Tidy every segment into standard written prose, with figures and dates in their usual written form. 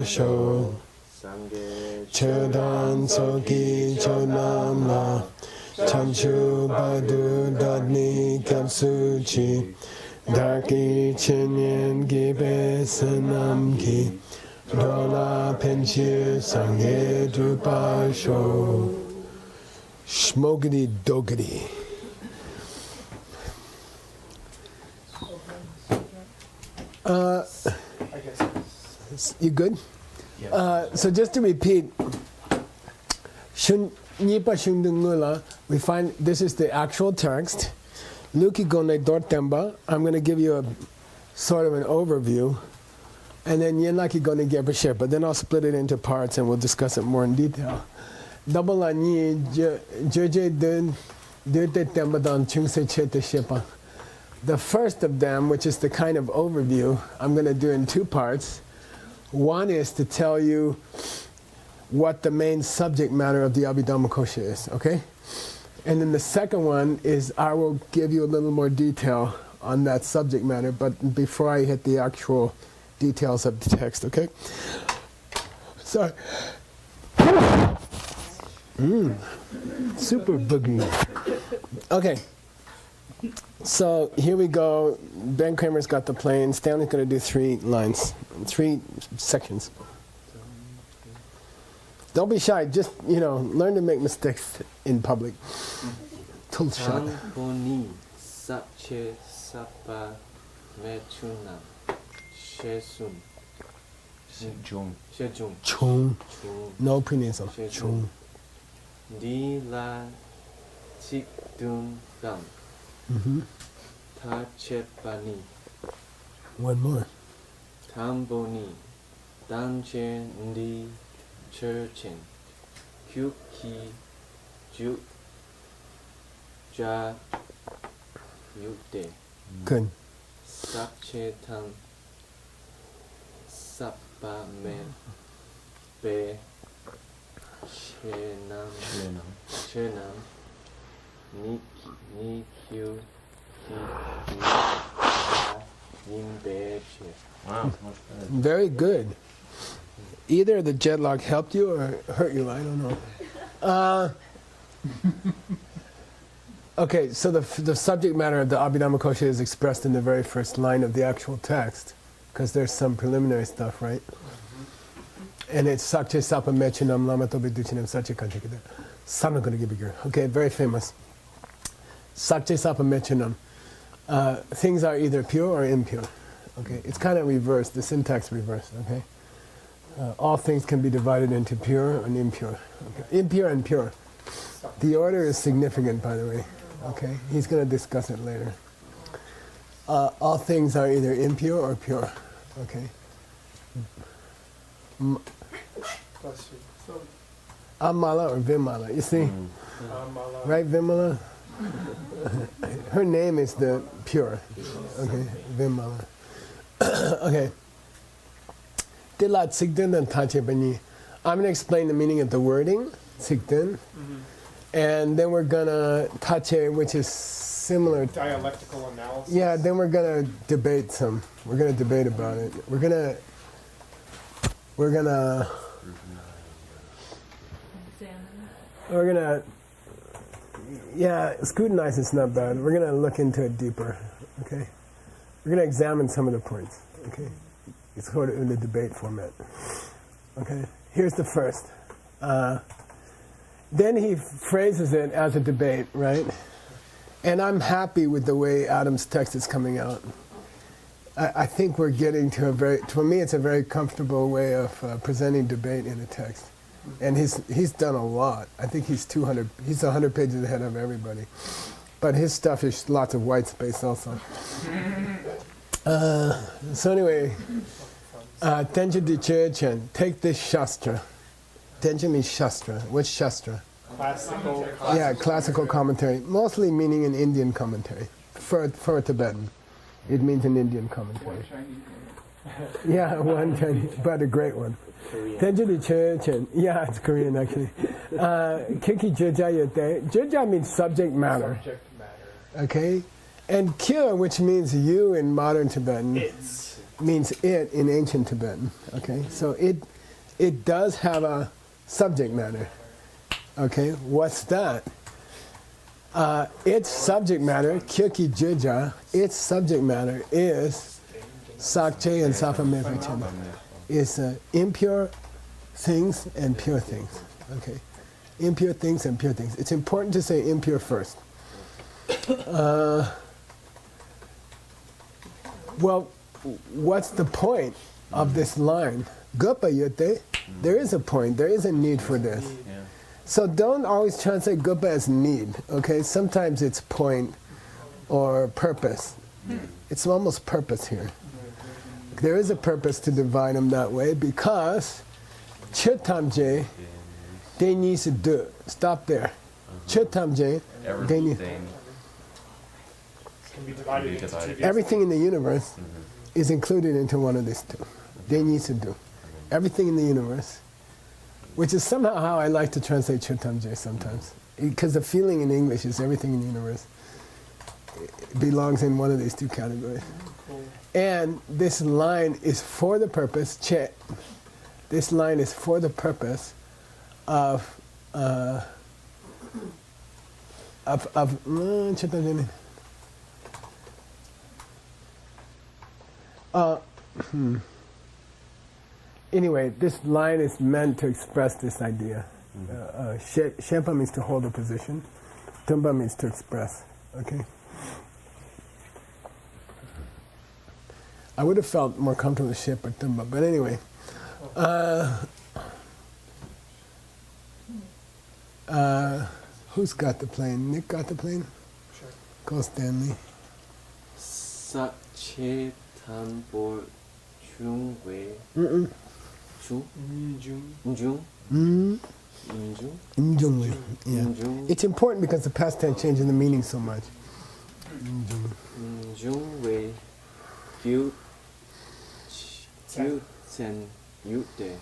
Sho Chodan Soki Chonam La Chanchu Badu Dadni Kapsuchi Darki Chinyan Gibe Sanam Ki Dola Penchir Sangye Drupa Sho Shmogity Dogity. You good? Yeah. So just to repeat, we find this is the actual text. Luki Gone Dortemba. I'm going to give you a sort of an overview, and then Yenaki Gone Gebashe, but then I'll split it into parts and we'll discuss it more in detail. Double Ani Jeje Den Dirte Temba Dan Chungse Chete Shepa. The first of them, which is the kind of overview, I'm going to do in two parts. One is to tell you what the main subject matter of the Abhidharma Kosha is, okay? And then the second one is I will give you a little more detail on that subject matter, but before I hit the actual details of the text, okay? Sorry. Super boogie. Okay. So here we go. Ben Kramer's got the plane. Stanley's going to do 3 lines, 3 sections. Don't be shy. Just, learn to make mistakes in public. Tamboni Sache Sapa Mechuna Shesun Shejung Chung. No prenasal. Chung. Di La Chikdun Dam Tachepani. One more. Tamboni Danchen Ndi Churchen Kyuki Ju Ja Yute Good. Sapchetan Sappa Me Be Shenam Nikyu Wow. Very good. Either the jet lag helped you or hurt you, I don't know. Okay, so the subject matter of the Abhidharma Kosha is expressed in the very first line of the actual text, because there's some preliminary stuff, right? And it's Sakche Sapa Mechinam Lamato Biduchinam Sache Kanchikida. Sanakanagibigur. Okay, very famous. Sakche Sapa Mechinam. Things are either pure or impure. Okay, it's kind of reversed, the syntax reversed, okay? All things can be divided into pure and impure. Okay. Impure and pure. The order is significant, by the way. Okay, he's going to discuss it later. All things are either impure or pure. Okay. Amala or Vimala. You see, right, Vimala. Her name is the pure. Okay, Vimala. Okay. Tilat Sigdun and Tachebani. I'm going to explain the meaning of the wording, Sigdun, and then we're going to Tache, which is similar. Dialectical analysis. Yeah, then we're going to debate some. We're going to debate about it. We're going to scrutinize is not bad. We're going to look into it deeper, okay? We're going to examine some of the points, okay? It's sort of in the debate format, okay? Here's the first. Then he phrases it as a debate, right? And I'm happy with the way Adam's text is coming out. I think we're getting to for me, it's a very comfortable way of presenting debate in a text. And he's done a lot. I think he's 100 pages ahead of everybody. But his stuff is lots of white space also. So anyway, Tenja di Chechen, take this Shastra. Tenja means Shastra. What's Shastra? Classical. Yeah, classical commentary. Mostly meaning an Indian commentary. For a Tibetan, it means an Indian commentary. Yeah, one Chinese, but a great one. Tenja di Chechen. Yeah, it's Korean actually. Kiki Jeja Yete. Jeja means subject matter. Okay? And Kya, which means you in modern Tibetan. means it in ancient Tibetan. Okay, so it does have a subject matter. Okay, what's that? Its subject matter, Kyoki Juja, its subject matter is Sakche and Sapamepichana. Is impure things and pure things. Okay, impure things and pure things. It's important to say impure first. Well, what's the point of this line? Gupa yute, there is a point, there is a need for this. Yeah. So don't always translate gupa as need, okay? Sometimes it's point or purpose. It's almost purpose here. There is a purpose to divide them that way because Chitamje, they need to do. Stop there. Chitamje, they need. Everything. Can be divided into two views. Everything in the universe is included into one of these two. They need to do. Everything in the universe, which is somehow how I like to translate Chitamje sometimes. Because the feeling in English is everything in the universe belongs in one of these two categories. Cool. And this line is for the purpose, che. This line is for the purpose of Anyway, this line is meant to express this idea. Shenpa means to hold a position. Tumba means to express. Okay. I would have felt more comfortable with Shep or Tumba, but anyway. Who's got the plane? Nick got the plane? Sure. Call Stanley. Sakche tanpo chungwe. Chu? Njung? Njung? Njungwe. Yeah. Njung? It's important because the past tense changes the meaning so much. Njungwe gyu chen yute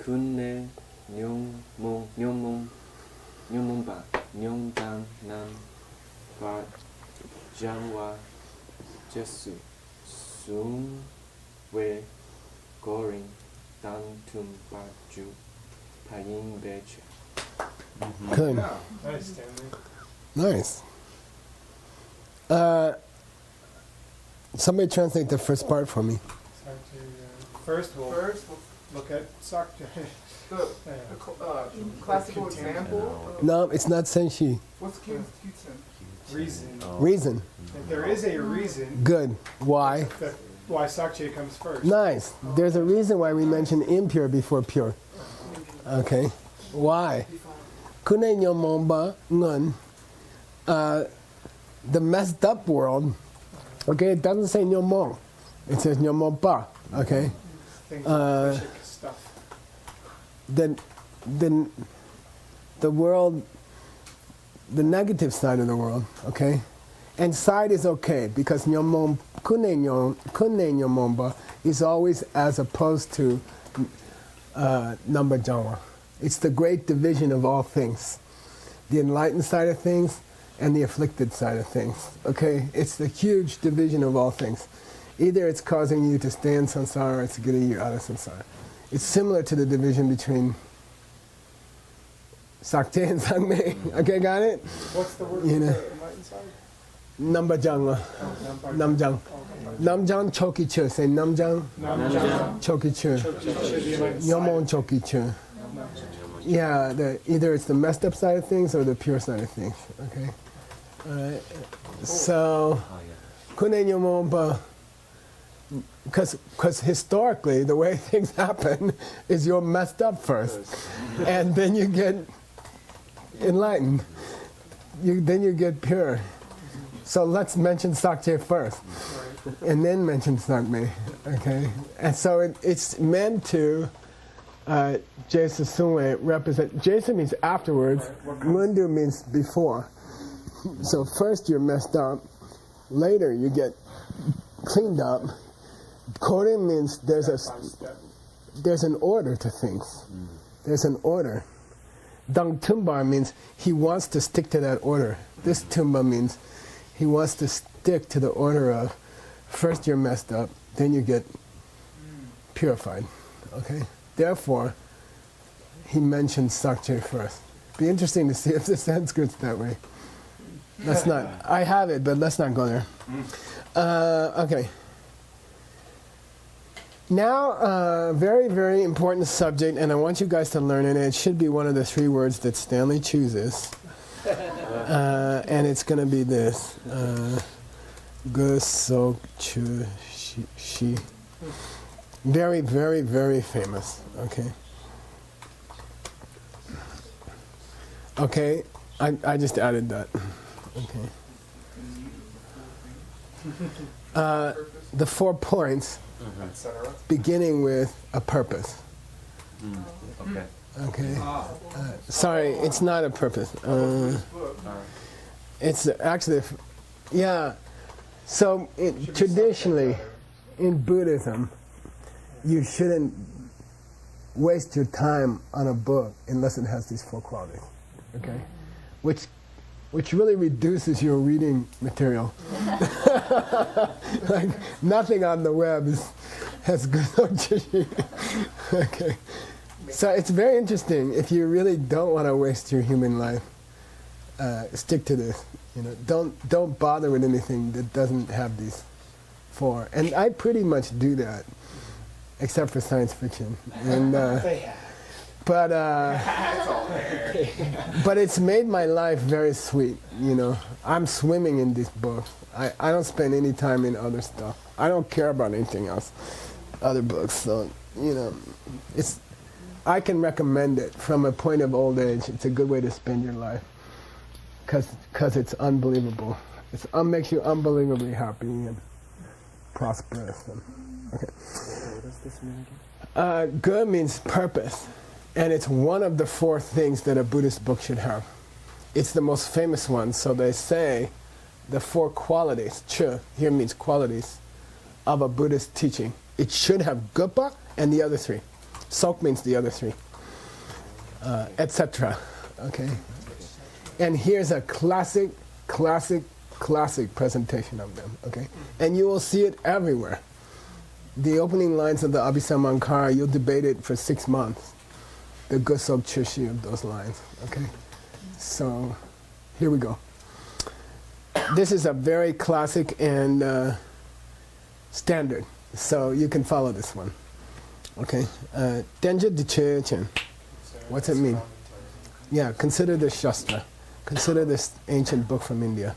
kunne nyomong ba nyong dang nam ba jangwa jesu sung we goring dan tum ba ju payin beche. Good. Nice, Stanley. Nice. Somebody translate the first part for me. First we'll look at Sakche. Classical example. No, it's not senshi. What's Kyutsen? Reason. Reason. And there is a reason Good. Why? that why Sakche comes first. Nice. There's a reason why we mention impure before pure. Okay. Why? Kune nyomomba ngun. The messed up world. Okay, it doesn't say nyomong. It says nyomompa. Okay. Things like basic stuff. The world, the negative side of the world, okay? And side is okay because kune nyomomba is always as opposed to namba jawa. It's the great division of all things. The enlightened side of things and the afflicted side of things, okay? It's the huge division of all things. Either it's causing you to stay in samsara or it's getting you out of samsara. It's similar to the division between Sakte and Sangme. Okay, got it? What's the word You for know. the enlightened side? Nambajang. Namjang. Namjang choki chu. Say namjang Namjang. choki chu. The enlightened side. Nyomon choki chu. Yeah, either it's the messed up side of things or the pure side of things. Okay? Alright. So, kune nyomon because historically the way things happen is you're messed up first and then you get enlightened, then you get pure. So let's mention Sakche first and then mention Sakme, okay? And so it's meant to Jesa Sunwe represent. Jesa means afterwards, Mundu means before. So first you're messed up, later you get cleaned up. Kore means there's an order to things. There's an order. Dang Tumbar means he wants to stick to that order. This Tumba means he wants to stick to the order of first you're messed up, then you get purified. Okay? Therefore, he mentioned Sakche first. Be interesting to see if the Sanskrit's that way. Let's not. I have it, but let's not go there. Okay. Now, very, very important subject, and I want you guys to learn it. It should be one of the 3 words that Stanley chooses. And it's going to be this. Gu so chu shi. Very, very, very famous. Okay. Okay. I just added that. Okay. The 4 points, beginning with a purpose. Okay. Okay. Sorry, it's not a purpose. It's actually, yeah. So traditionally, in Buddhism, you shouldn't waste your time on a book unless it has these 4 qualities. Okay, which really reduces your reading material. Like nothing on the web has good. Okay. So it's very interesting. If you really don't want to waste your human life, stick to this. You know, don't bother with anything that doesn't have these 4. And I pretty much do that, except for science fiction. And but it's made my life very sweet. You know, I'm swimming in these books. I don't spend any time in other stuff. I don't care about anything else, other books. So you know, I can recommend it from a point of old age. It's a good way to spend your life, because it's unbelievable. It makes you unbelievably happy and prosperous. Okay. What does this mean again? Good means purpose, and it's one of the 4 things that a Buddhist book should have. It's the most famous one. So they say the 4 qualities, Chö here means qualities, of a Buddhist teaching. It should have Gupa and the other 3. Sok means the other 3, etc. Okay, and here's a classic presentation of them. Okay, and you will see it everywhere. The opening lines of the Abhidharma, you'll debate it for 6 months. The Gusok Chushi of those lines. Okay, so here we go. This is a very classic and standard, so you can follow this one. Okay, Denja Diche Chen. What's it mean? Yeah, consider this Shastra. Consider this ancient book from India.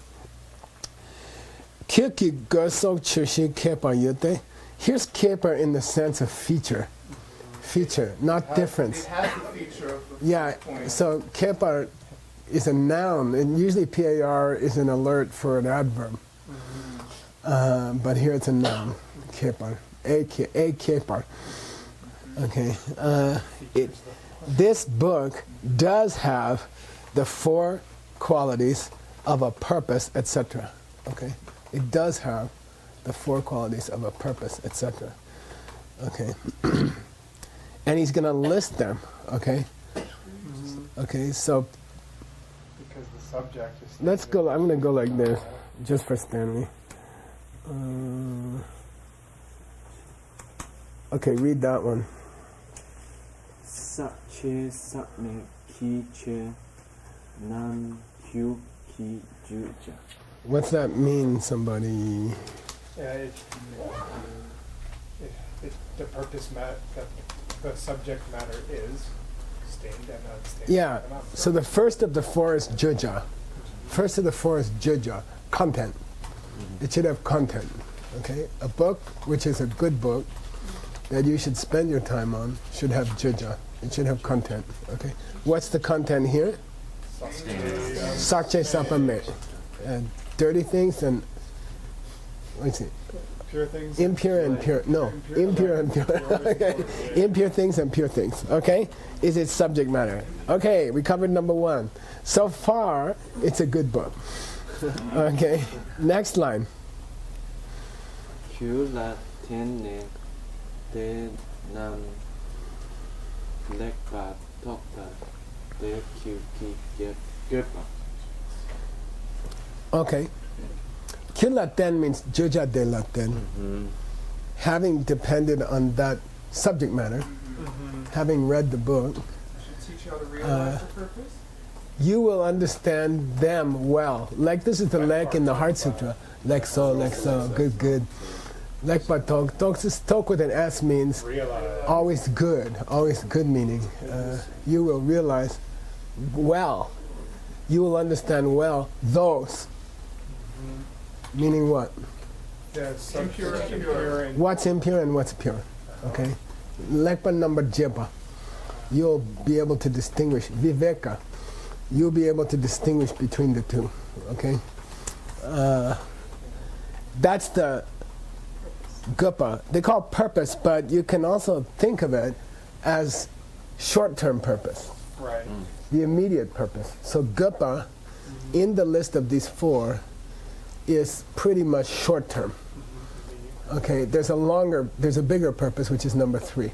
Kirki Gosok Chushi Kepa Yute. Here's Kepa in the sense of feature. Feature, not difference. It has the feature of the Yeah, point. so Kepa is a noun, and usually PAR is an alert for an adverb. But here it's a noun. Kepa. A Kepa. Okay, this book does have the 4 qualities of a purpose, etc. Okay, it does have the 4 qualities of a purpose, etc. Okay, and he's going to list them. Okay, okay. So Because the subject is. let's go. I'm going to go like this, just for Stanley. Okay, read that one. Sakche sakme ki che nam kyu ki juja. What's that mean, somebody? Yeah, the purpose that the subject matter is stained and unstained. Yeah, so the first of the 4 is juja. First of the 4 is juja, content. It should have content, okay? A book, which is a good book, that you should spend your time on, should have juja. It should have content, okay? What's the content here? Sakche sapame. Dirty things and, let's see, Pure things. impure and pure, no, impure and pure. Okay. Impure things and pure things, okay? Is its subject matter. Okay, we covered number 1. So far, it's a good book. Okay, next line. Kyu la tenne te nam lekpa tokta te kyu ki gepa. Okay. Kilaten means juja de laten. having depended on that subject matter, having read the book, Should teach you how to realize the purpose. you will understand them well. Like this is the lek in the Heart Sutra. Lek so, good, good. Lek pa tok. Tok with an S means Realize. always good meaning. You will realize well. You will understand well those. Meaning what? Yeah, impure and What's impure and what's pure. Okay? Lekpa number jepa. You'll be able to distinguish. Viveka. You'll be able to distinguish between the two. Okay? That's the gupa. They call it purpose, but you can also think of it as short-term purpose. right. The immediate purpose. So gupa, in the list of these four, is pretty much short-term. Okay, there's a bigger purpose, which is number 3.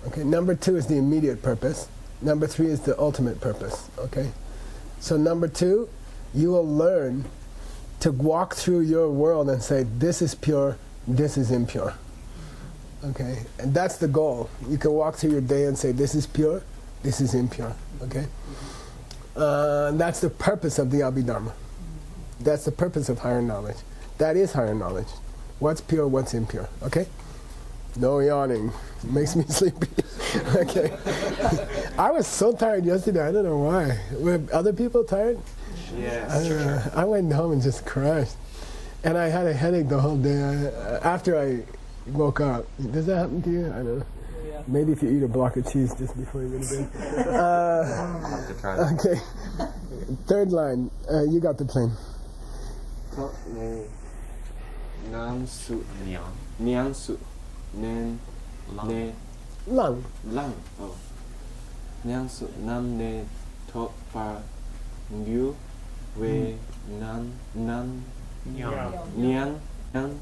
Okay, number 2 is the immediate purpose. Number 3 is the ultimate purpose. Okay, so number 2, you will learn to walk through your world and say, this is pure, this is impure. Okay, and that's the goal. You can walk through your day and say, this is pure, this is impure. Okay, that's the purpose of the Abhidharma. That's the purpose of higher knowledge. That is higher knowledge. What's pure, what's impure. Okay? No yawning. It makes me sleepy. Okay. I was so tired yesterday. I don't know why. Were other people tired? Yes. I went home and just crashed. And I had a headache the whole day after I woke up. Does that happen to you? I don't know. Yeah. Maybe if you eat a block of cheese just before you go to bed. Okay. Third line. You got the plane. Nam su Niang. niang su nen Lang. ne Lang. lang. Oh. Niang su nam ne to pa ngu we nan Yang. niang nan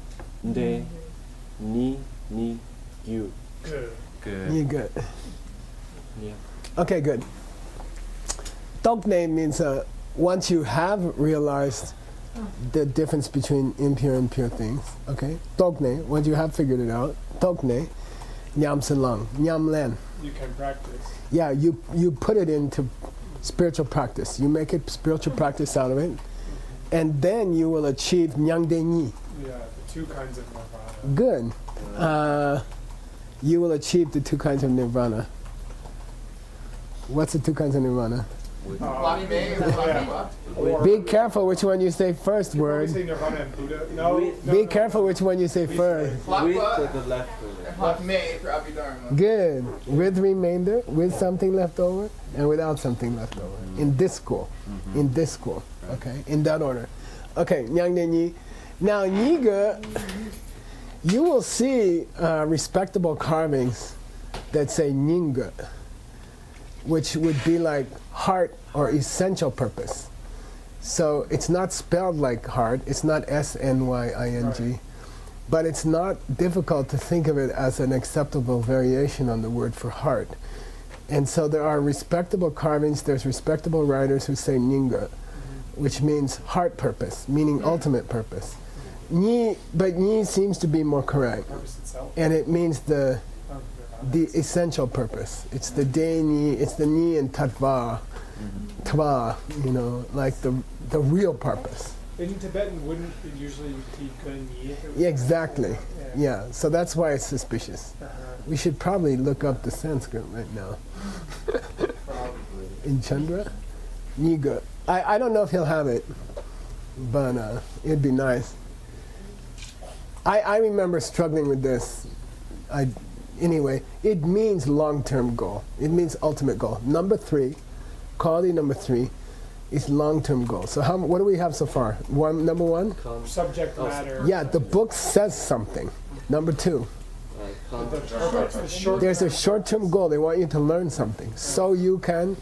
de ni yu Good. Good. You good. niang. Okay, good. Tokne means once you have realized the difference between impure and pure things. Okay? Tokne, once you have figured it out. Tokne, nyam selang, nyam len. You can practice. Yeah, you put it into spiritual practice. You make it spiritual practice out of it. And then you will achieve nyang de ni. Yeah, the 2 kinds of nirvana. Good. You will achieve the 2 kinds of nirvana. What's the 2 kinds of nirvana? Yeah. Or Be careful which one you say first, you probably word. say nirvana and Buddha. No. Be careful which one you say first. With to the left of it. Lakme for Abhidharma. Good. With remainder, with something left over, and without something left over. In this school. In this school. Okay? In that order. Okay, Nyang De Nyi. Now, Nyiga, you will see respectable carvings that say Nyinga, which would be like heart or essential purpose. So it's not spelled like heart, it's not S-N-Y-I-N-G, Right. but it's not difficult to think of it as an acceptable variation on the word for heart. And so there are respectable carvings, there's respectable writers who say Nyinga, which means heart purpose, meaning ultimate purpose. Nyi, but Nyi seems to be more correct, Purpose itself. and it means the of nirvana. essential purpose. It's the de ni, it's the ni and tatva, tva, you know, like the real purpose. In Tibetan, wouldn't it usually be gun yi? if it was- Yeah, exactly. Yeah. Yeah, so that's why it's suspicious. We should probably look up the Sanskrit right now. Probably. In Chandra? Niga. I don't know if he'll have it, but it'd be nice. I remember struggling with this. Anyway, it means long-term goal. It means ultimate goal. Number 3, quality number 3, is long-term goal. So what do we have so far? Number 1? Subject matter. Yeah, the book says something. Number 2, The purpose, the short there's a short-term goal. They want you to learn something. So you can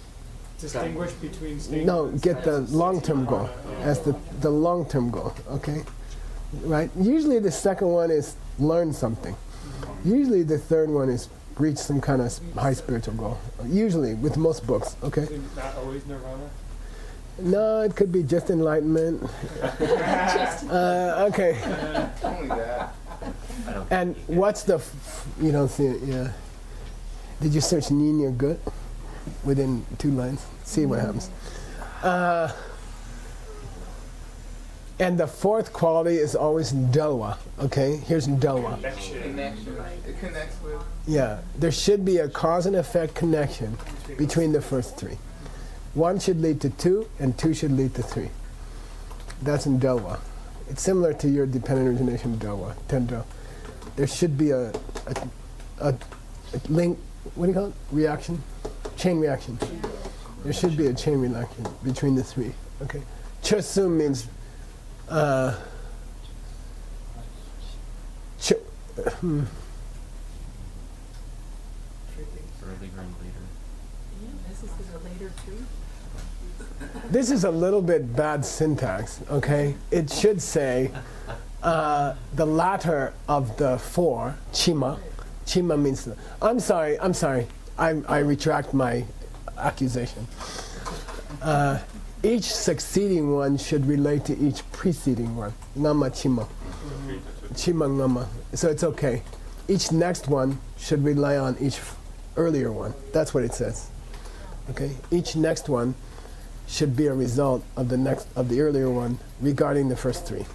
distinguish between statements. No, get the long-term goal as the long-term goal, okay? Right? Usually the second one is learn something. Usually the third one is reach some kind of high spiritual goal. Usually, with most books, okay? Not always nirvana. No, it could be just enlightenment. Okay. Only that. And what's the, you don't see it, yeah. Did you search Nina good? Within 2 lines? See what happens. And the 4th quality is always Delwa, okay? Here's Delwa. Connection. It connects with. Yeah, there should be a cause and effect connection between the first 3. 1 should lead to 2, and 2 should lead to 3. That's in Delwa. It's similar to your dependent origination Delwa, Tendo. There should be a link, what do you call it? Reaction? Chain reaction. There should be a chain reaction between the 3. Okay. Chosum means this is a little bit bad syntax, okay? It should say the latter of the 4, chima. Chima means, I'm sorry. I retract my accusation. Each succeeding one should relate to each preceding one. Ngama chima. Chima ngama. So it's okay. Each next one should rely on each earlier one. That's what it says. Okay? Each next one should be a result of the earlier one regarding the first 3.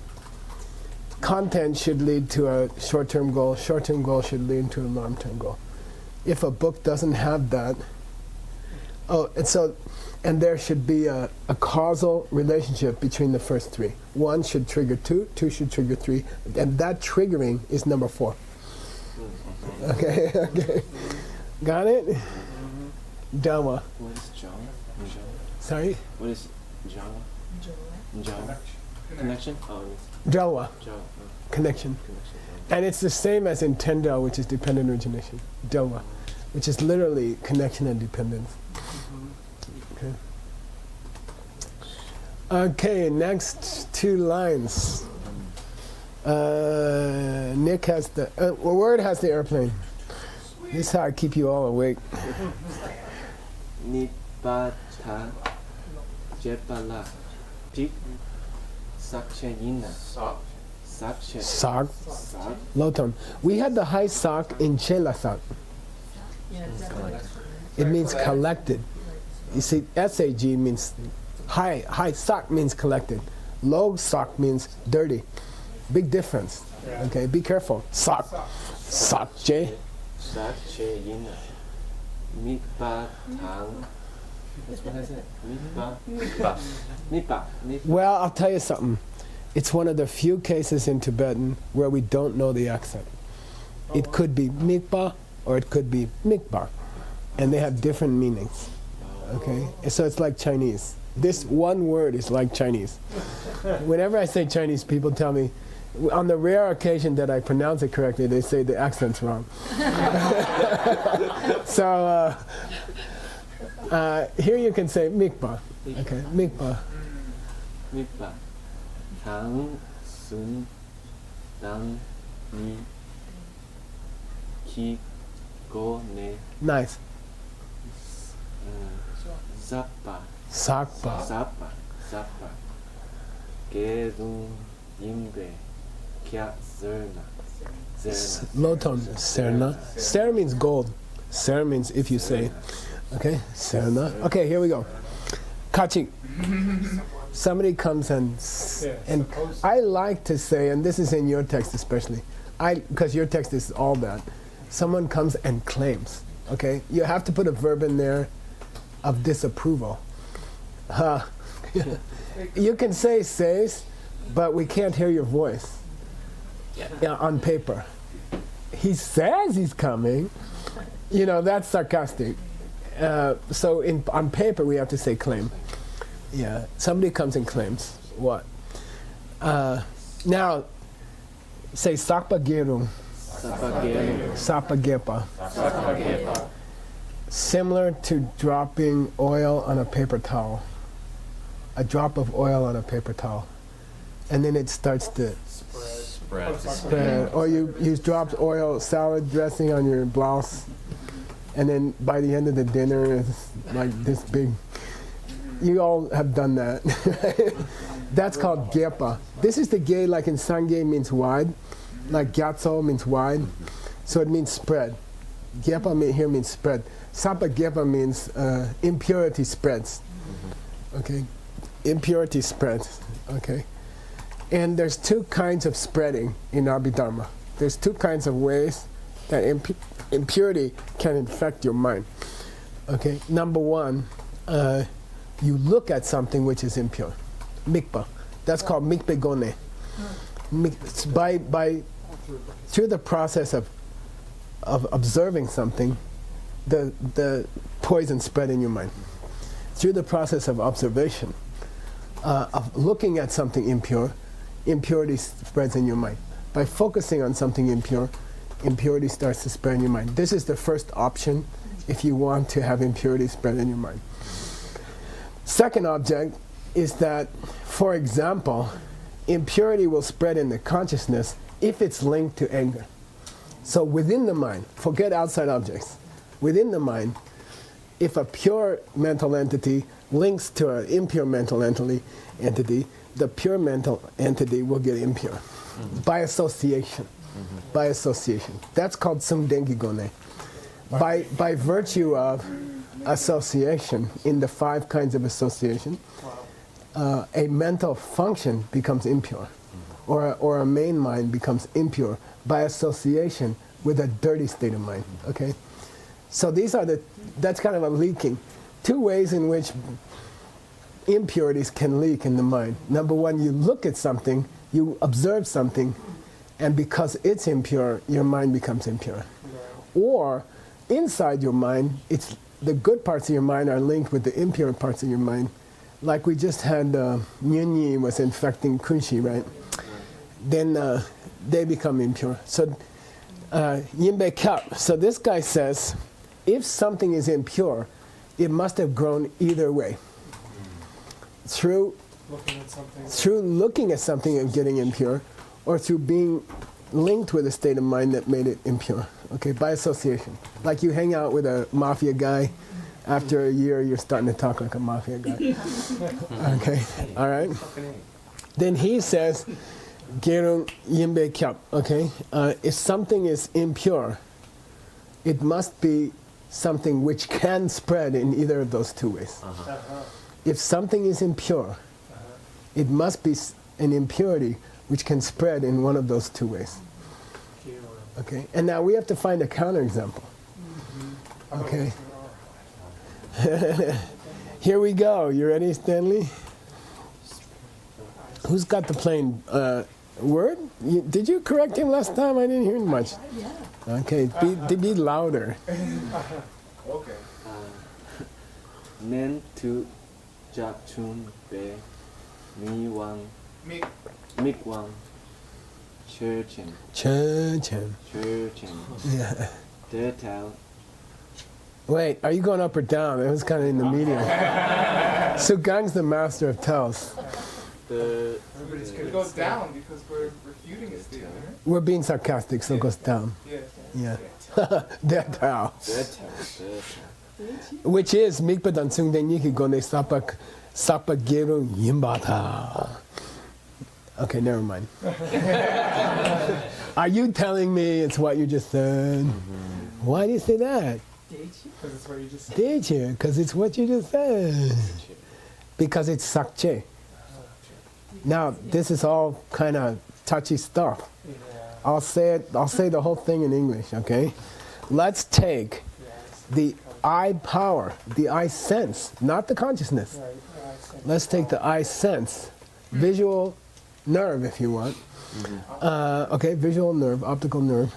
Content should lead to a short-term goal. Short-term goal should lead to a long-term goal. If a book doesn't have that, and there should be a causal relationship between the first 3. 1 should trigger 2, 2 should trigger 3, and that triggering is number 4. Okay, okay. Got it? Dhamma. What is Java? Sorry? What is Java? Java. Connection? Oh, it's Jalwa, Java. connection. Connection. And it's the same as in Tendo, which is dependent origination. Delwa, which is literally connection and dependence. Okay. Okay, next 2 lines. Nick has the, Word has the airplane. This is how I keep you all awake. Nipata Jepala Pik Sakchenina. Sakche. Sak, Sak. low tone. We had the high sak in Chela sak. It means collected. You see, SAG means high sak means collected. Low sak means dirty. Big difference. Okay, be careful. Sak. Sakche. Sakchenina. Mipa Tang. That's what I said. Mipa. Well, I'll tell you something. It's one of the few cases in Tibetan where we don't know the accent. It could be mikpa or it could be mikbar. And they have different meanings. Okay? So it's like Chinese. This one word is like Chinese. Whenever I say Chinese, people tell me, on the rare occasion that I pronounce it correctly, they say the accent's wrong. So here you can say mikpa. Okay, mikpa. Mipa. Tang Sun Dang Ni Ki Go Ne Nice. Zappa. Sakpa. Zappa. Gedung Yimbe Kya Zerna. Low tone. Serna. Ser means gold. Ser means if you say. Okay, Serna. Okay, here we go. Kachi. Somebody comes and I like to say, and this is in your text especially, because your text is all that. Someone comes and claims. Okay, you have to put a verb in there of disapproval. You can say says, but we can't hear your voice. Yeah, on paper. He says he's coming. You know, that's sarcastic. So on paper we have to say claim. Yeah, somebody comes and claims what? Now, say sakpa gerung. Sapa gepa. Similar to dropping oil on a paper towel. A drop of oil on a paper towel. And then it starts to spread. Or you dropped oil, salad dressing on your blouse. And then by the end of the dinner, it's like this big. You all have done that. That's called gepa. This is the ge, like in Sangye means wide. like gyatso means wide, so it means spread. Gyepa here means spread. Sapa gyepa means impurity spreads. Okay, impurity spreads. Okay, and there's two kinds of spreading in Abhidharma. There's two kinds of ways that impurity can infect your mind. Okay, number one, you look at something which is impure, mikpa. That's called mikpe gone. Through the process of observing something, the poison spread in your mind. Through the process of observation, of looking at something impure, impurity spreads in your mind. By focusing on something impure, impurity starts to spread in your mind. This is the first option if you want to have impurity spread in your mind. Second object is that, for example, impurity will spread in the consciousness if it's linked to anger. So within the mind, forget outside objects, within the mind, if a pure mental entity links to an impure mental entity, the pure mental entity will get impure by association. By association. That's called sumdengi gone. By virtue of association, in the 5 kinds of association, a mental function becomes impure, or a main mind becomes impure by association with a dirty state of mind. Okay, so that's kind of a leaking. 2 ways in which impurities can leak in the mind. Number one, you look at something, you observe something, and because it's impure, your mind becomes impure. Or inside your mind, it's the good parts of your mind are linked with the impure parts of your mind. Like we just had Nyunyi was infecting Kunshi, right? Then they become impure. So Yinbe Kyap. So this guy says, if something is impure, it must have grown either way. Through looking at something and getting impure, or through being linked with a state of mind that made it impure. Okay, by association. Like you hang out with a mafia guy, after a year you're starting to talk like a mafia guy. Okay, all right. Then he says, Gerung Yinbe Kyap. Okay, if something is impure, it must be something which can spread in either of those 2 ways. If something is impure, it must be an impurity which can spread in one of those 2 ways. Okay, and now we have to find a counterexample. Okay. Here we go. You ready, Stanley? Who's got the plain word? Did you correct him last time? I didn't hear much. Okay, be louder. Okay. Nen tu jap chun be mi wang mik wang churchen Yeah. detal. Wait, are you going up or down? It was kind of in the medium. So Gang's the master of tells. Everybody's good. It goes down because we're refuting his theory. We're being sarcastic, so it goes down. Yeah. Yeah. Detal. Which is Mikpa dan Tsung Den Yiki Gone Sapa Geru Yimbata. Okay, never mind. Are you telling me it's what you just said? Why do you say that? Because it's what you just said. Did you? Because it's what you just said. Because it's sakche. Now, this is all kind of touchy stuff. Yeah. I'll say the whole thing in English, okay? Let's take the eye power, the eye sense, not the consciousness. Let's take the eye sense, visual nerve if you want. Okay, visual nerve, optical nerve,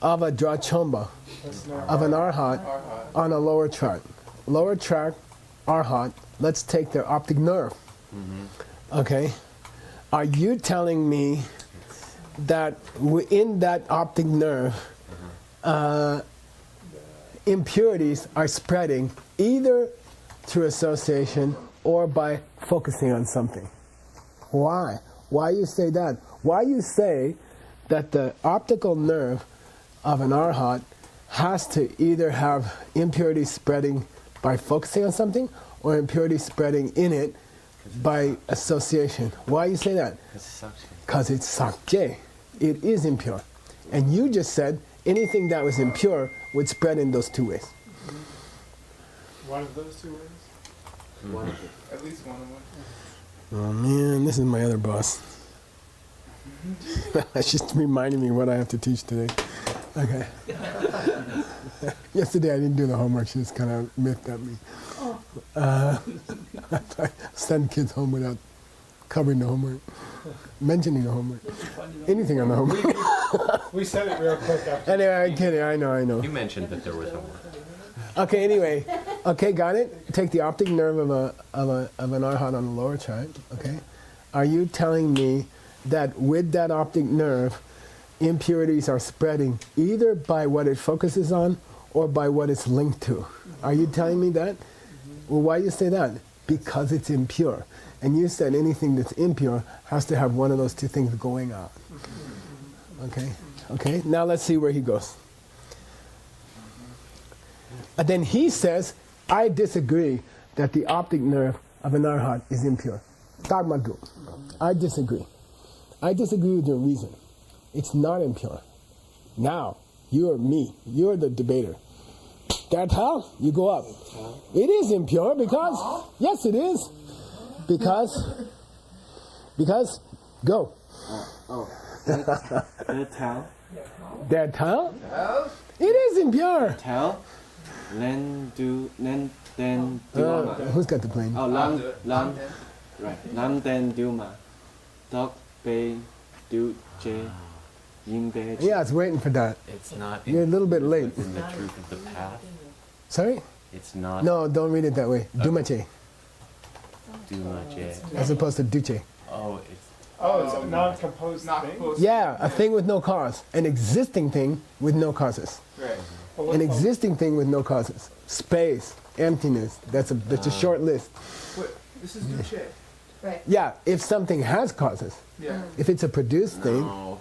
of a drachomba, of an arhat on a lower track. Lower track, arhat, let's take their optic nerve. Okay? Are you telling me that in that optic nerve, impurities are spreading either through association or by focusing on something? Why? Why you say that? Why you say that the optical nerve of an arhat has to either have impurities spreading by focusing on something or impurities spreading in it by association? Why you say that? Because it's sakje. it is impure. And you just said anything that was impure would spread in those two ways. One of those two ways? One of it. At least one of them. Oh man, this is my other boss. That's just reminding me what I have to teach today. Okay. Yesterday I didn't do the homework. She just kind of miffed at me. I send kids home without covering the homework, mentioning the homework, anything on the homework. We said it real quick after. Anyway, I'm kidding. I know. You mentioned that there was homework. Okay. Anyway. Okay. Got it. Take the optic nerve of an arhat on the lower chart. Okay. Are you telling me that with that optic nerve, impurities are spreading either by what it focuses on or by what it's linked to? Are you telling me that? Well, why do you say that? Because it's impure. And you said anything that's impure has to have one of those two things going on. Okay? Okay? Now let's see where he goes. And then he says, I disagree that the optic nerve of an arhat is impure. Dagmadu. I disagree. I disagree with your reason. It's not impure. Now, you're me. You're the debater. That's how you go up. It is impure because, yes, it is. Because, go. The tell. That how? It is impure. Tell. Then do ma. Who's got the plane? Oh, lam. Right. Lam then do ma. Dog bay do je. Yin bay. Yeah, it's waiting for that. It's not You're a little bit late. in the truth of the path. Sorry? It's not No, don't read it that way. Dumache, dumache. as opposed to duche. Oh, it's Oh, it's a non-composed thing? Yeah, a thing with no cause. An existing thing with no causes. Right. An existing thing with no causes. Space, emptiness. That's a short list. Wait, this is Duce. Right. Yeah, if something has causes. Yeah. If it's a produced thing, no,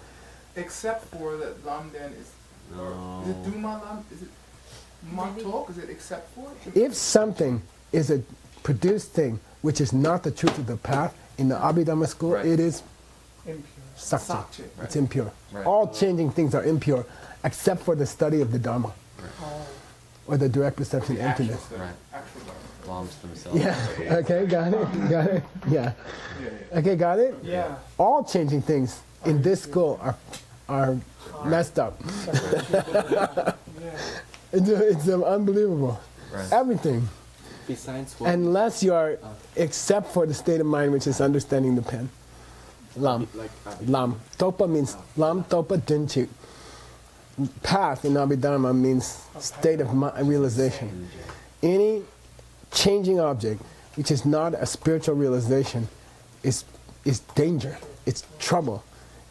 Except for that Lamdan is. no. Is it Duma Lam? Is it Matok? Is it except for? if something is a produced thing which is not the truth of the path, in the Abhidharma school, Right. it is Impure. sakti. Sakti. It's impure. Right. All changing things are impure except for the study of the Dharma or the direct perception of emptiness. Right. Actual Dharma. Lams themselves. Yeah. Okay, got it? Got it? Yeah. Okay, got it? Yeah. All changing things in this school are messed up. It's unbelievable. Right. Everything. Besides what? Unless you are, except for the state of mind which is understanding the pen. Lam. Like Lam. Topa means Lam Topa Dinchik. Path in Abhidharma means state of realization. Any changing object which is not a spiritual realization is danger. It's trouble.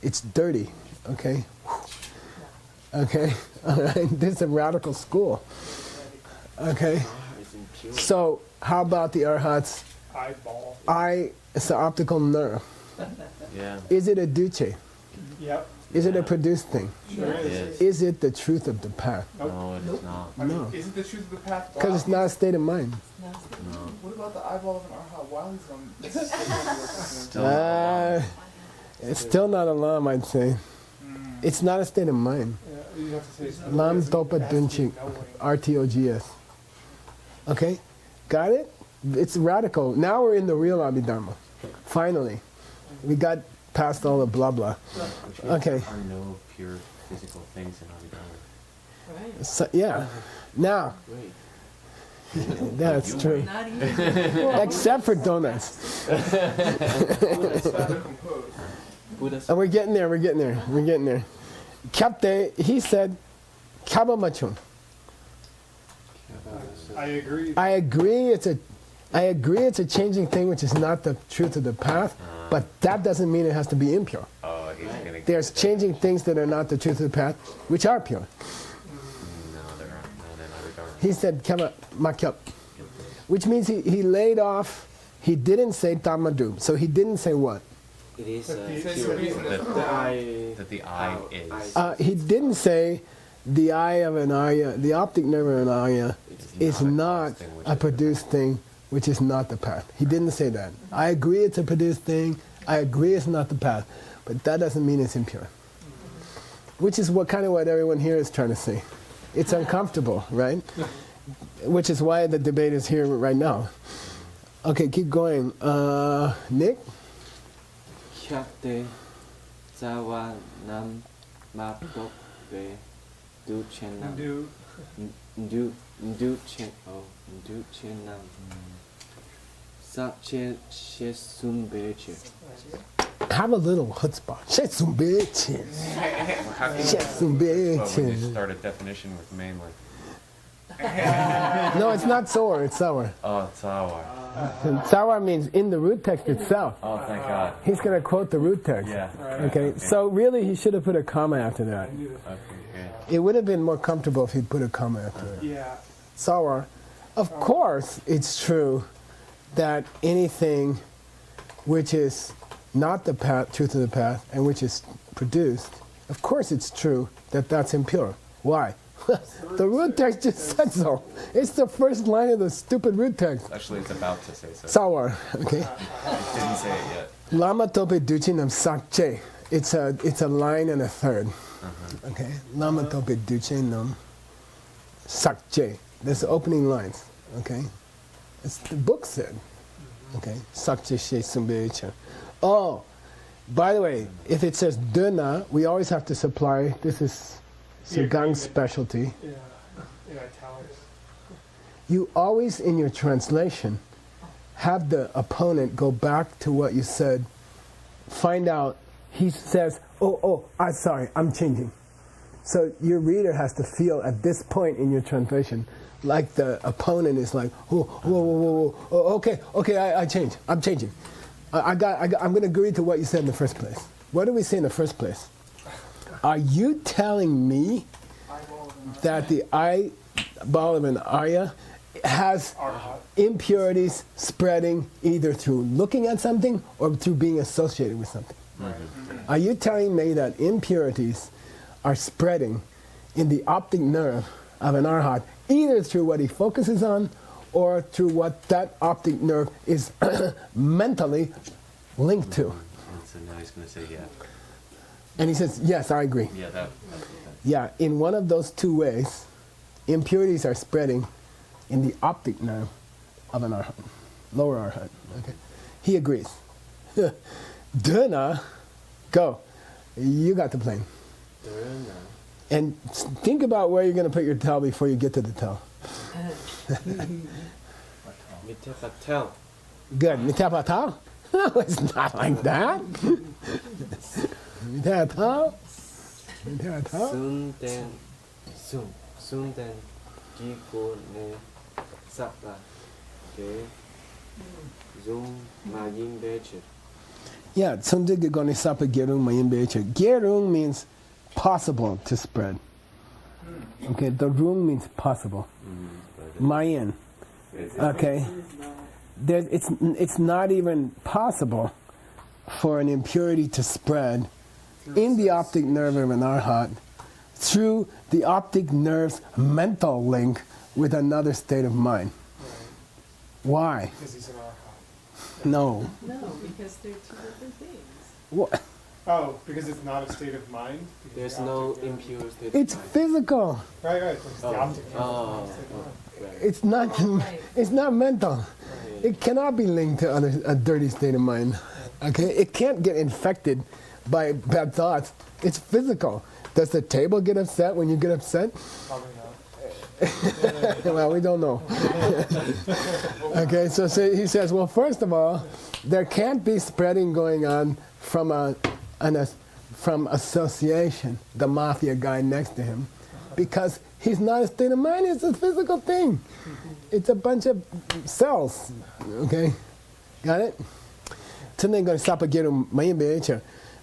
It's dirty. Okay? Okay? All right? This is a radical school. Okay? So, how about the arhats? Eyeball. It's the optical nerve. Yeah. Is it a duce? Yep. Is it a produced thing? Sure It is. is. Is it the truth of the path? No, it's not. I mean, No. is it the truth of the path? Because it's not a state of mind. No. What about the eyeball of an Arhat while he's on this? Still not. It's still not a lam, I'd say. It's not a state of mind. Yeah, you have to say it's Lam it Topa has to be Dunchik, knowing. RTOGS. Okay? Got it? It's radical. Now we're in the real Abhidharma. Finally. We got past all the blah blah. Okay. There are no pure physical things in Abhidharma. So, yeah. Now, that's true. Not even. Except for donuts. It's not composed. Buddha's And we're getting there, we're getting there, we're getting there. Kapte, he said, Kaba Machun. I agree. I agree it's a changing thing which is not the truth of the path, but that doesn't mean it has to be impure. Oh, he's gonna. There's changing things that are not the truth of the path, which are pure. No, there aren't. No, they're not regarded. He said Kama Makyap, which means he laid off, he didn't say Tamadu. So he didn't say what? It is But the- pure. reason that- The eye. that the eye is. He didn't say the eye of an Arya, the optic nerve of an Arya is not a produced thing which is not the path. He didn't say that. I agree it's a produced thing. I agree it's not the path. But that doesn't mean it's impure. which is what everyone here is trying to say. It's uncomfortable, right? Which is why the debate is here right now. Okay, keep going. Nick? Hyakte Zawa Nam Mapok Be Du Chenam. Do Du Chenam. Sache Shesum Beche. Have a little chutzpah. Shesum bitches. Shesum But when you bitches. start a definition with mainly. No, it's not sour, it's sour. Oh, Tawar. And sour means in the root text itself. Oh, thank God. He's going to quote the root text. Yeah. Okay, so really he should have put a comma after that. Okay, good. It would have been more comfortable if he'd put a comma after it. yeah. Sour. Of course, it's true that anything which is not the path, truth of the path, and which is produced, of course it's true that that's impure. Why? The root text just said so. It's the first line of the stupid root text. Actually, it's about to say so. Sour, okay? It didn't say it yet. Lama tope duchinam sakche. It's a line and a third. Okay? Lama tope duchinam sakche. That's the opening lines. Okay? It's the book said. Okay? Sakche she sumbecha. Oh, by the way, if it says duna, we always have to supply, this is Sugang's specialty. Yeah. In italics. You always, in your translation, have the opponent go back to what you said, find out, he says, I'm sorry, I'm changing. So your reader has to feel at this point in your translation, like the opponent is like, whoa, okay, I change, I'm changing. I'm going to agree to what you said in the first place. What did we say in the first place? Are you telling me that the eyeball of an Arya has impurities spreading either through looking at something or through being associated with something? Are you telling me that impurities are spreading in the optic nerve of an arhat either through what he focuses on or through what that optic nerve is mentally linked to? And so now he's going to say yeah. And he says, yes, I agree. Yeah, that. Yeah, in one of those two ways, impurities are spreading in the optic nerve of an arhat, lower arhat. Okay, he agrees. Duna, go. You got the plane. Durna. And think about where you're going to put your towel before you get to the towel. Mite Patel. Good. Mitapatao? No, it's not like that. Mitapatao? Mitapatao? Sundan Gigo Ne Sapa Ge Zoom Magin Beche. Yeah, Tsundig goni sapa gerung mayin beche. Gerung means possible to spread. Okay, the rung means possible. Mayin. Okay. It's not even possible for an impurity to spread in the optic nerve of an arhat through the optic nerve's mental link with another state of mind. Why? Because he's an arhat. No. No, because they're two different things. What? Oh, because it's not a state of mind? Because There's the no optic nerve- impure state. It's of mind. physical. Right, it's the optic nerve. Oh, State of mind. right. It's not. Right. It's not mental. It cannot be linked to a dirty state of mind. Okay, it can't get infected by bad thoughts. It's physical. Does the table get upset when you get upset? Probably not. Well, we don't know. Okay, so he says, well, first of all, there can't be spreading going on from from association, the mafia guy next to him, because he's not a state of mind, it's a physical thing. It's a bunch of cells, okay? Got it?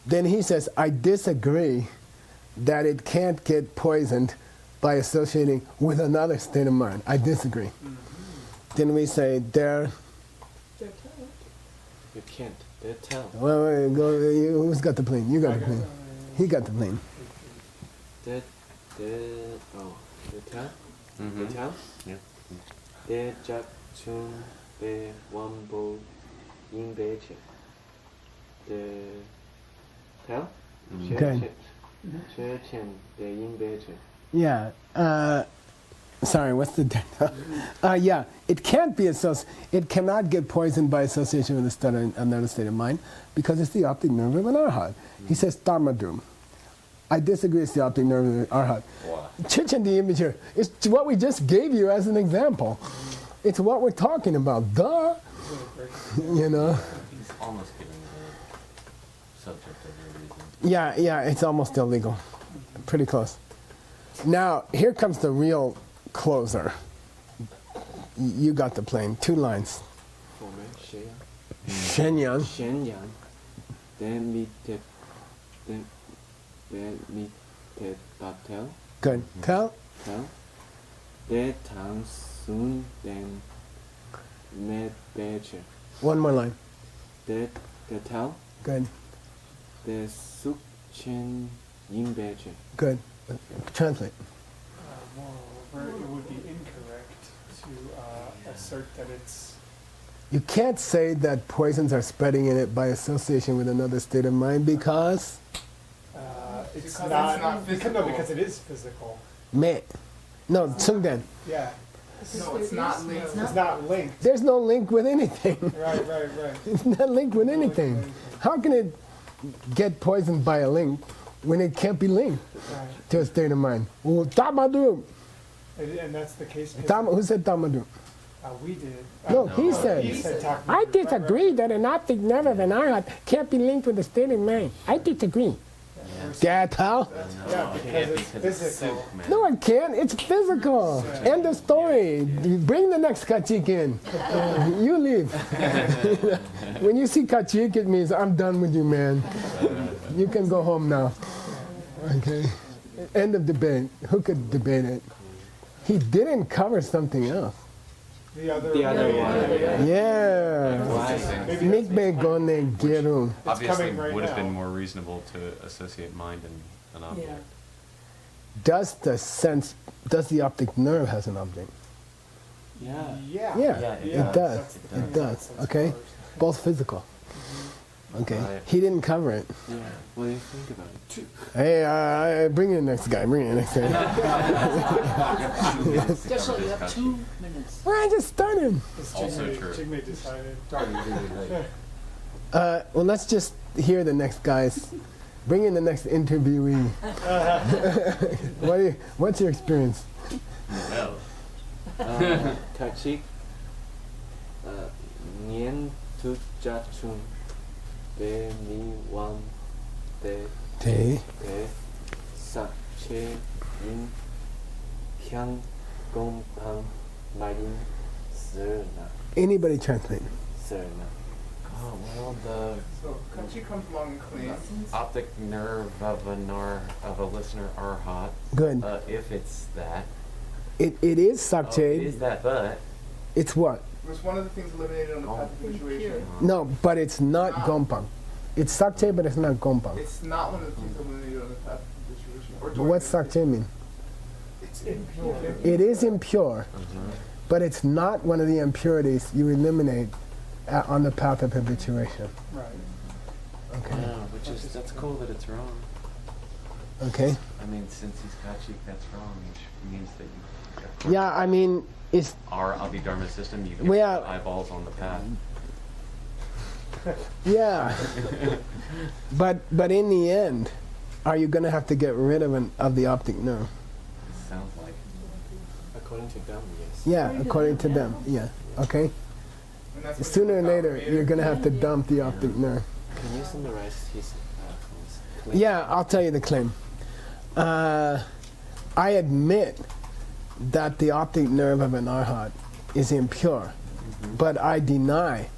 Then he says, I disagree that it can't get poisoned by associating with another state of mind. I disagree. Then we say, They're two. You can't. They tell. wait, who's got the plane? You got the plane. He got the plane. They tell. They tell. Yeah. They just chun be wambo in beche. They tell. Okay. 缺欠的因别者。 Yeah. Sorry, what's the yeah, it can't be it cannot get poisoned by association with another state of mind because it's the optic nerve of an arhat. He says Dharmadum. I disagree, it's the optic nerve of the arhat. Wow. Chichen the immature. It's what we just gave you as an example. It's what we're talking about. Duh. You know? He's almost giving the subject of your reason. Yeah, it's almost illegal. Pretty close. Now, here comes the real closer. You got the plane. 2 lines. 我们谁呀？ Shenyang. 咸阳的밑에 내 밑에 밭을 Good. Tell. 내 당순된 맷배치 One more line. 내 tel Good. 내 숙친 임배치. Good. Translate. Moreover, it would be incorrect to assert that it's You can't say that poisons are spreading in it by association with another state of mind because it's Because not, it's not physical. No, because it is physical. me. No, tsungden. Yeah, No, it's not linked. it's not linked. There's no link with anything. Right. It's not linked with anything. How can it get poisoned by a link when it can't be linked Right. to a state of mind? Well, Tamadum. And that's the case. Because, Who said Tamadum? we did. No, he said. He said talk I about- disagree that an optic nerve of an arhat can't be linked with a state of mind. I disagree. That's how? Yeah, because it's physical. soup, man. No, I can't. It's physical. End of story. Bring the next kachik in. You leave. When you see kachik, it means I'm done with you, man. You can go home now. Okay. End of debate. Who could debate it? He didn't cover something else. The other one. Yeah. Maybe Mikbe gone geru. Obviously, coming right would have now. been more reasonable to associate mind and an object. Yeah. Does the optic nerve has an object? Yeah. Yeah. Yeah, Yeah, it does. That's the It thing. does. That's Okay. first. Both physical. Okay. Right. He didn't cover it. Yeah. What do you think about it? Hey, bring in the next guy. Bring in the next guy. Special, you have 2 minutes. Well, I just started. It's Also Jigme- true. Jigme decided. Well, let's just hear the next guys. Bring in the next interviewee. What's your experience? Well, 같이 년투자충 대미왕 Day. 대사체인 향공방 마린 쓰나 Anybody translate? 쓰나. oh, well, the So Kachi comes along and claims. optic nerve of a listener arhat, Good. if it's that. It is Oh, sakche. it is that, but It's what? It was one of the things eliminated on the path of habituation. No, but it's not gompang. It's sakche, but it's not gompang. It's not one of the things eliminated on the path of habituation. Or But what's sakche mean? It's impure. It is impure, but it's not one of the impurities you eliminate on the path of habituation. Right. Okay. which is that's cool that it's wrong. Okay. I mean, since he's kachik, that's wrong, which means that you. Yeah, I mean, it's Our Abhidharma system, you get Well, eyeballs on the path. yeah. but in the end, are you going to have to get rid of the optic nerve? Sounds like. According to them, yes. Yeah, according to them. Yeah. Okay. And that's what Sooner or it's later, about. you're going to have to dump the optic nerve. Can you summarize his claims? Yeah, I'll tell you the claim. I admit that the optic nerve of an arhat is impure, but I deny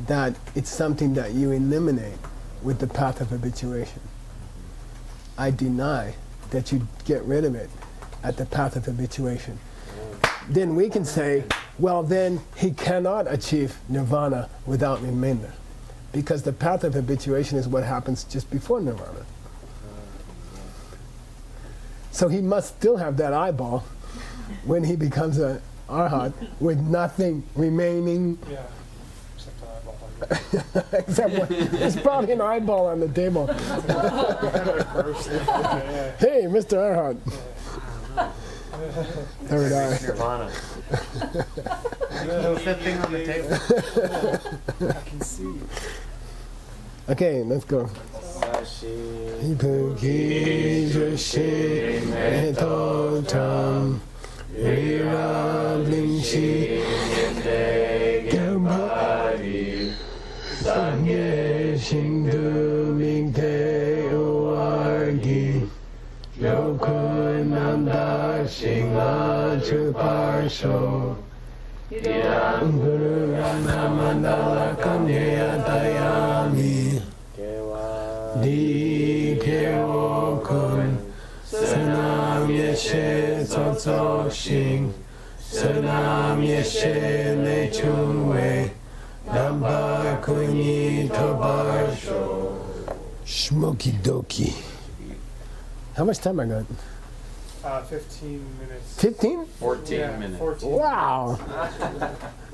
that it's something that you eliminate with the path of habituation. I deny that you get rid of it at the path of habituation. Then we can say, well, then he cannot achieve nirvana without remainder, because the path of habituation is what happens just before nirvana. So he must still have that eyeball when he becomes an arhat with nothing remaining. Yeah. Except eyeball, I Except one, there's probably an eyeball on the table. Kind of gross thing. Yeah. Hey, Mr. Earhart. There we are. Nirvana. What's that thing on the table? I can see. Okay, let's go. Ipuki Joshi Meto Tam Ira Blingshi Gambari Sangye Shindu Mingte Uargi Yokunanda Shinga Chuparsho Idam Guru Rana Mandala Kamya Dayami Di Kyo Kun Sanam Yeshe Tsotso Shing Sanam Yeshe Le Chung Wei Damba Kunyi Tobar Smoky Doki. How much time I got? 15 minutes. 15? 14 Yeah, minutes. 14. Wow.